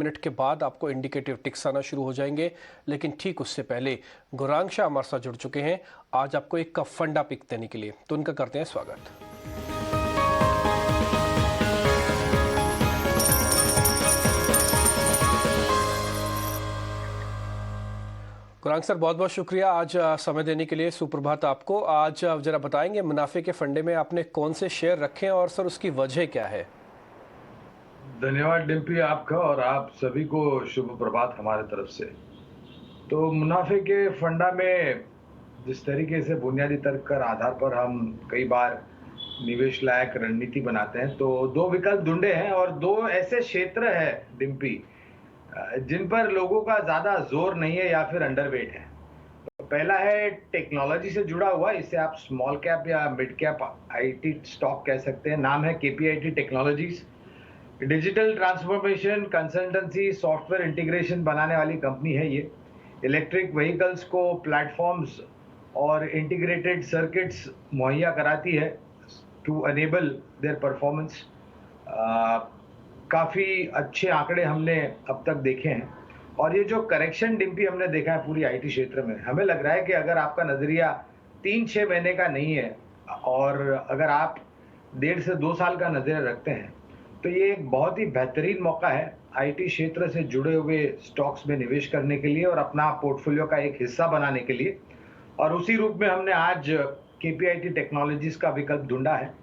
Minute के बाद आपको इंडिकेटिव टिक्स आना शुरू हो जाएंगे, लेकिन ठीक उससे पहले गौरांग शाह हमारे साथ जुड़ चुके हैं आज आपको एक का फंडा पिक देने के लिए। तो उनका करते हैं स्वागत। गौरांग सर, बहुत बहुत शुक्रिया आज समय देने के लिए। सुप्रभात आपको। आज जरा बताएंगे मुनाफे के फंडे में आपने कौन से शेयर रखे हैं और सर उसकी वजह क्या है? धन्यवाद डिम्पी आपका, और आप सभी को शुभ प्रभात हमारे तरफ से। तो मुनाफे के फंडा में जिस तरीके से बुनियादी तर्क कर आधार पर हम कई बार निवेश लायक रणनीति बनाते हैं, तो दो विकल्प ढूंढे हैं और दो ऐसे क्षेत्र है डिम्पी जिन पर लोगों का ज्यादा जोर नहीं है या फिर अंडरवेट है। तो पहला है टेक्नोलॉजी से जुड़ा हुआ, इसे आप स्मॉल कैप या मिड कैप आईटी स्टॉक कह सकते हैं। नाम है KPIT technologies. Digital transformation, consultancy, software integration बनाने वाली कंपनी है ये। इलेक्ट्रिक व्हीकल्स को प्लेटफॉर्म्स और इंटीग्रेटेड सर्किट्स मुहैया कराती है टू अनेबल देयर परफॉर्मेंस। काफ़ी अच्छे आंकड़े हमने अब तक देखे हैं, और ये जो करेक्शन डिम्पी हमने देखा है पूरी आईटी क्षेत्र में, हमें लग रहा है कि अगर आपका नज़रिया 3-6 महीने का नहीं है और अगर आप 1.5 से 2 साल का नज़रिया रखते हैं, तो ये एक बहुत ही बेहतरीन मौका है आईटी क्षेत्र से जुड़े हुए स्टॉक्स में निवेश करने के लिए और अपना पोर्टफोलियो का एक हिस्सा बनाने के लिए। और उसी रूप में हमने आज केपीआईटी टेक्नोलॉजीज का विकल्प ढूंढा है।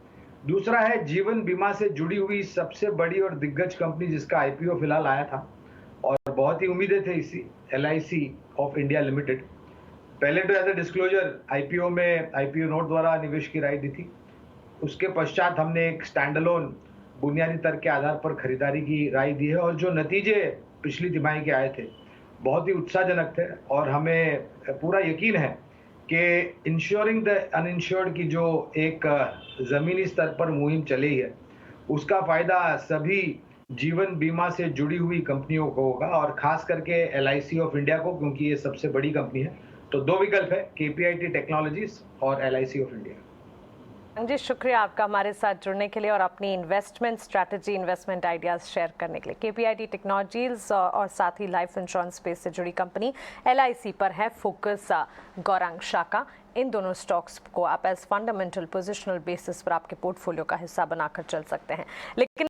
दूसरा है जीवन बीमा से जुड़ी हुई सबसे बड़ी और दिग्गज कंपनी जिसका आईपीओ फिलहाल आया था और बहुत ही उम्मीदें थे इसी, एलआईसी ऑफ इंडिया लिमिटेड। पहले तो एज ए डिस्क्लोजर आईपीओ में आईपीओ नोट द्वारा निवेश की राय दी थी। उसके पश्चात हमने एक स्टैंडअलोन बुनियादी तर्क के आधार पर खरीदारी की राय दी है, और जो नतीजे पिछली तिमाही के आए थे बहुत ही उत्साहजनक थे, और हमें पूरा यकीन है कि इंश्योरिंग द अनइंश्योर्ड की जो एक ज़मीनी स्तर पर मुहिम चली है, उसका फ़ायदा सभी जीवन बीमा से जुड़ी हुई कंपनियों को होगा, और ख़ास करके एलआईसी ऑफ इंडिया को, क्योंकि ये सबसे बड़ी कंपनी है। तो दो विकल्प है, केपीआईटी टेक्नोलॉजीज और एलआईसी ऑफ इंडिया। जी, शुक्रिया आपका हमारे साथ जुड़ने के लिए और अपनी investment strategy, investment ideas share करने के लिए। केपीआईटी टेक्नोलॉजीज और साथ ही लाइफ इंश्योरेंस स्पेस से जुड़ी कंपनी एलआईसी पर है फोकस गौरांग शाह का। इन दोनों स्टॉक्स को आप एज फंडामेंटल पोजिशनल बेसिस पर आपके पोर्टफोलियो का हिस्सा बनाकर चल सकते हैं। लेकिन